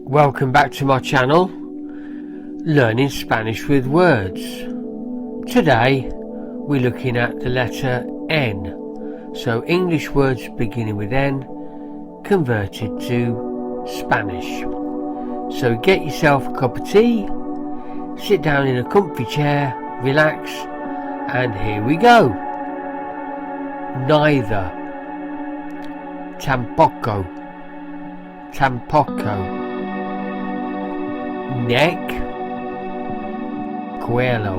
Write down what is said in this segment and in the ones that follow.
Welcome back to my channel, Learning Spanish with Words. Today we're looking at the letter N, so English words beginning with N converted to Spanish. So get yourself a cup of tea, sit down in a comfy chair, relax, and here we go. Neither, tampoco, neck, cuello,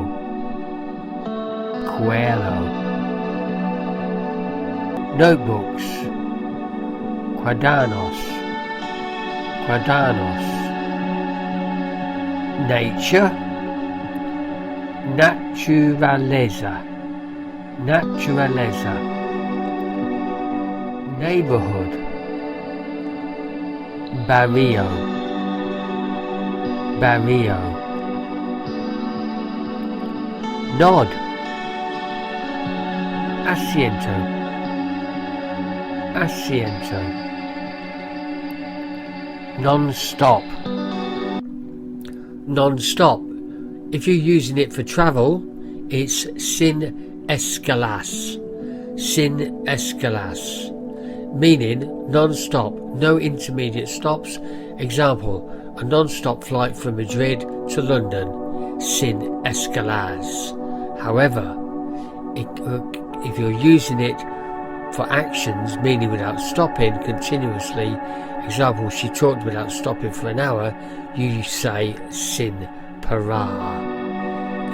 notebooks, cuadernos, nature, naturaleza, neighbourhood, barrio, nod, asiento, non-stop. If you're using it for travel, it's sin escalas, meaning non-stop, no intermediate stops. Example, a non-stop flight from Madrid to London, sin escalas. However, if you're using it for actions, meaning without stopping continuously, example, she talked without stopping for an hour, you say sin parar.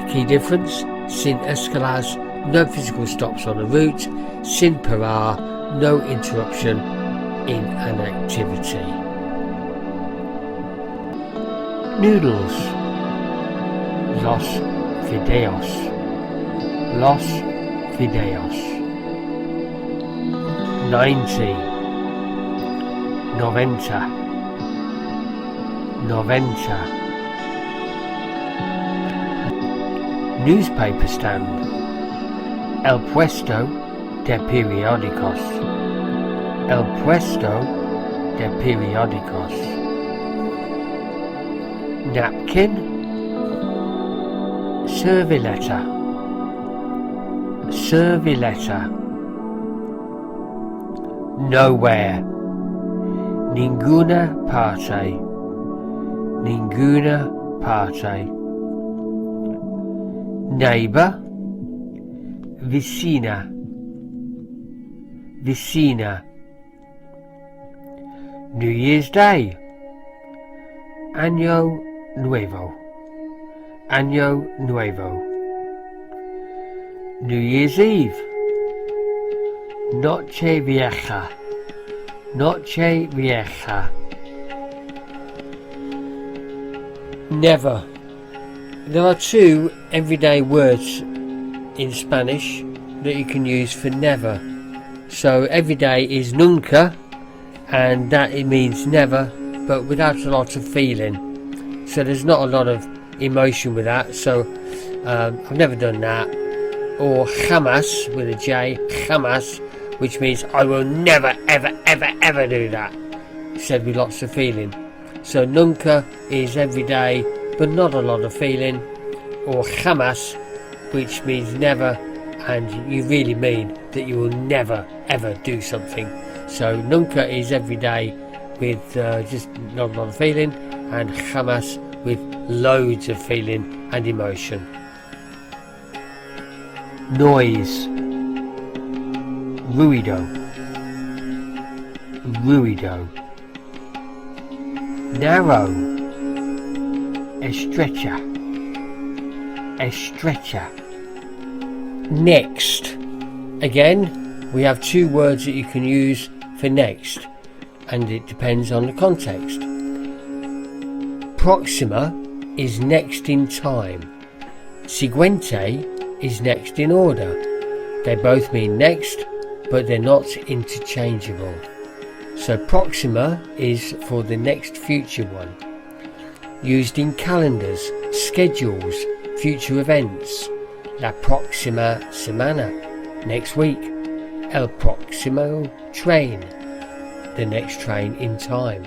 The key difference, sin escalas, no physical stops on a route, sin parar, no interruption in an activity. Noodles, los fideos, 90, 90, newspaper stand, el puesto de periódicos, napkin, servilleta, nowhere, ninguna parte, neighbour, vecina, New Year's Day, Año Nuevo, New Year's Eve, Noche Vieja, never. There are two everyday words in Spanish that you can use for never. So everyday is nunca, and that it means never, but without a lot of feeling. So there's not a lot of emotion with that, so I've never done that. Or jamás with a J, jamás, which means I will never ever do that, said with lots of feeling. So nunca is everyday but not a lot of feeling, or jamás, which means never, and you really mean that you will never ever do something. So nunca is everyday with just not a lot of feeling, and jamás with loads of feeling and emotion. Noise, ruido, narrow, estrecha, next. Again, we have two words that you can use for next, and it depends on the context. Proxima is next in time. Siguiente is next in order. They both mean next, but they're not interchangeable. So proxima is for the next future one. Used in calendars, schedules, future events. La próxima semana, next week. El próximo train, the next train in time.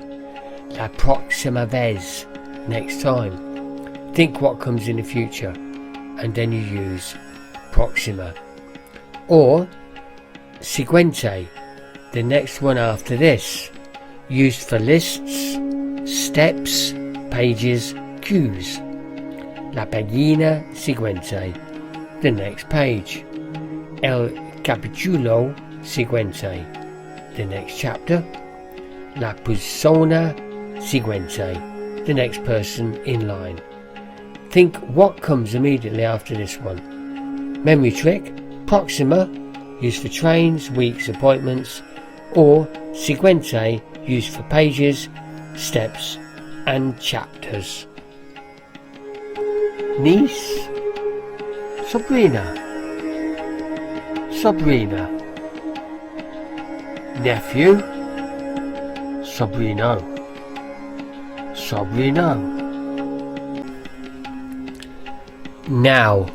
La próxima vez, next time. Think what comes in the future, and then you use próxima. Or siguiente, the next one after this, used for lists, steps, pages, cues. La página siguiente, the next page. El capítulo siguiente, the next chapter. La persona siguiente, the next person in line. Think what comes immediately after this one. Memory trick, próxima, used for trains, weeks, appointments, or siguiente, used for pages, steps, and chapters. Niece, sobrina, sobrina. Nephew, sobrino, sobrino. Now.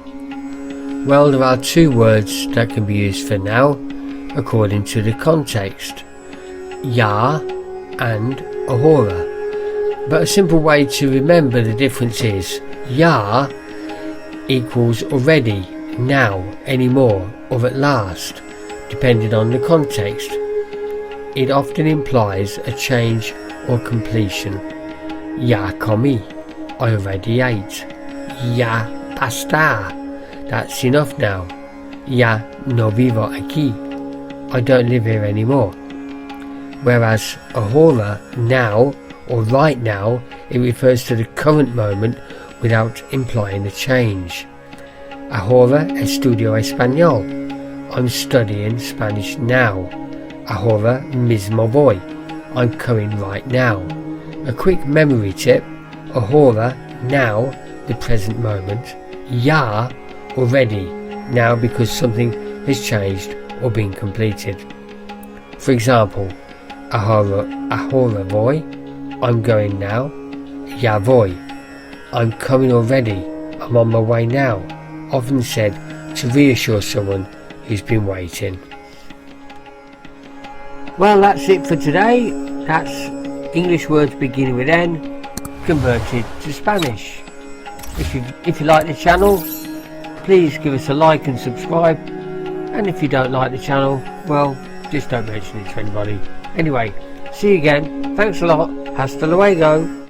Well, there are two words that can be used for now according to the context. Ya and ahora. But a simple way to remember the difference is ya equals already, now, anymore, or at last, depending on the context. It often implies a change or completion. Ya comí, I already ate. Ya basta, that's enough now. Ya no vivo aquí, I don't live here anymore. Whereas ahora, now, or right now, it refers to the current moment without implying a change. Ahora estudio español, I'm studying Spanish now. Ahora mismo voy, I'm coming right now. A quick memory tip, ahora, now, the present moment. Ya, already, now because something has changed or been completed. For example, ahora voy, I'm going now. Ya voy, I'm coming already, I'm on my way now. Often said to reassure someone who's been waiting. Well, that's it for today. That's English words beginning with N converted to Spanish. If you like the channel, please give us a like and subscribe. And if you don't like the channel, well, just don't mention it to anybody. Anyway, see you again. Thanks a lot. Hasta luego.